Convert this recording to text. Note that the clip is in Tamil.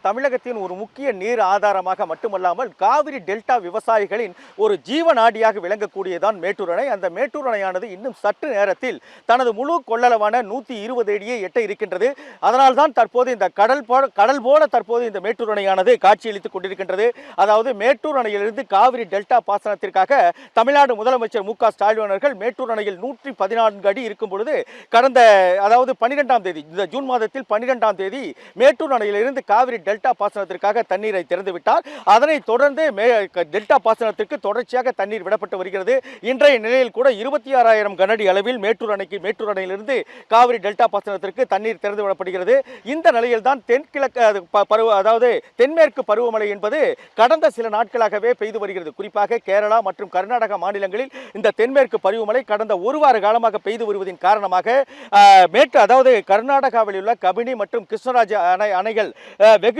தமிழகத்தின் ஒரு முக்கிய நீர் ஆதாரமாக மட்டுமல்லாமல் காவிரி டெல்டா விவசாயிகளின் ஒரு ஜீவநாடியாக விளங்கக்கூடியதான் மேட்டூர் அணை. அந்த மேட்டூர் அணையானது இன்னும் சற்று நேரத்தில் தனது முழு கொள்ளளவான 120 அடியை எட்ட இருக்கின்றது. அதனால்தான் தற்போது இந்த கடல் போல தற்போது இந்த மேட்டூர் அணையானது காட்சியளித்துக் கொண்டிருக்கின்றது. அதாவது மேட்டூர் அணையிலிருந்து காவிரி டெல்டா பாசனத்திற்காக தமிழ்நாடு முதலமைச்சர் மு.க. ஸ்டாலின் அவர்கள் மேட்டூர் அணையில் 114 அடி இருக்கும் பொழுது கடந்த 12ஆம் தேதி, இந்த ஜூன் மாதத்தில் 12ஆம் தேதி மேட்டூர் அணையிலிருந்து காவிரி டெல்டா பாசனத்திற்காக தண்ணீரை திறந்துவிட்டார். அதனைத் தொடர்ந்து டெல்டா பாசனத்திற்கு தொடர்ச்சியாக தண்ணீர் விடப்பட்டு வருகிறது. இன்றைய நிலையில் கூட 26,000 கனஅடி அளவில் மேட்டூர் அணையிலிருந்து காவிரி டெல்டா பாசனத்திற்கு தண்ணீர் திறந்து விடப்படுகிறது. இந்த நிலையில் தான் தென்மேற்கு பருவமழை என்பது கடந்த சில நாட்களாகவே பெய்து வருகிறது. குறிப்பாக கேரளா மற்றும் கர்நாடகா மாநிலங்களில் இந்த தென்மேற்கு பருவமழை கடந்த ஒரு வார காலமாக பெய்து வருவதன் காரணமாக கர்நாடகாவில் உள்ள கபினி மற்றும் கிருஷ்ணராஜ அணைகள் வெகு